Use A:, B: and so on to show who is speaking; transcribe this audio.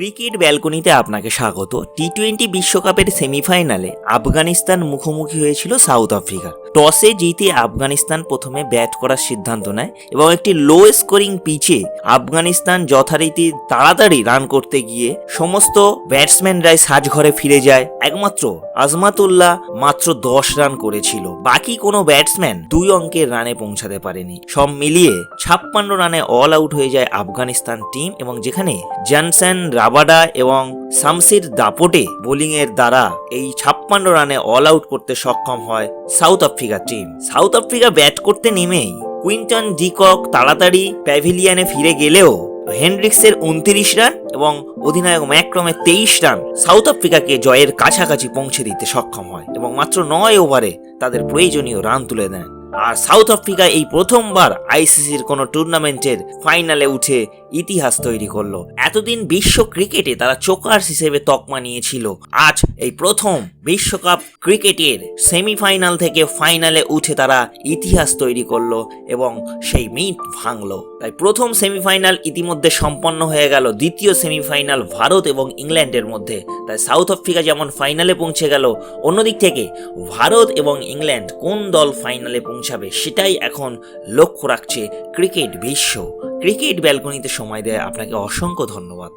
A: Cricket ব্যালকনিতে আপনাকে স্বাগত। টি-20 বিশ্বকাপের সেমিফাইনালে আফগানিস্তান মুখোমুখি হয়েছিল সাউথ আফ্রিকার। টসে জিতে আফগানিস্তান প্রথমে ব্যাট করার সিদ্ধান্ত নেয় এবং একটি লো স্কোরিং পিচে আফগানিস্তান যথারীতি তাড়াতাড়ি রান করতে গিয়ে সমস্ত ব্যাটসম্যানরাই সাজঘরে ফিরে যায়। একমাত্র আজমাতুল্লাহ মাত্র 10 রান করেছিল, বাকি কোনো ব্যাটসম্যান 2 অঙ্কের রানে পৌঁছাতে পারেনি। সব মিলিয়ে 56 রানে অল আউট হয়ে যায় আফগানিস্তান টিম, এবং যেখানে জনসন, রাবাডা এবং শামসির দাপটে বোলিং এর দ্বারা এই 56 রানে অল আউট করতে সক্ষম হয় south Africa team. South Africa bat করতে নেমেই কুইন্টন ডিকক তাড়াতাড়ি প্যাভিলিয়নে ফিরে গেলেও হেনড্রিক্সের 29 রান এবং অধিনায়ক ম্যাক্রমের 23 রান সাউথ আফ্রিকাকে জয়ের কাছাকাছি পৌঁছে দিতে সক্ষম হয় এবং মাত্র 9 ওভারে তাদের প্রয়োজনীয় রান তুলে দেন। আর সাউথ আফ্রিকা এই প্রথমবার আইসিসির কোনো টুর্নামেন্টের ফাইনালে উঠে ইতিহাস তৈরি করলো। এতদিন বিশ্ব ক্রিকেটে তারা চোকার্স হিসেবে তকমা নিয়েছিল, আজ এই প্রথম বিশ্বকাপ ক্রিকেটের সেমিফাইনাল থেকে ফাইনালে উঠে তারা ইতিহাস তৈরি করলো এবং সেই মিথ ভাঙলো। তাই প্রথম সেমিফাইনাল ইতিমধ্যে সম্পন্ন হয়ে গেল, দ্বিতীয় সেমিফাইনাল ভারত এবং ইংল্যান্ডের মধ্যে। তাই সাউথ আফ্রিকা যেমন ফাইনালে পৌঁছে গেল, অন্যদিক থেকে ভারত এবং ইংল্যান্ড কোন দল ফাইনালে পৌঁছাবে সেটাই এখন লক্ষ্য রাখছে ক্রিকেট বিশ্ব। ক্রিকেট ব্যালকনিতে সময় দেয় আপনাকে অসংখ্য ধন্যবাদ।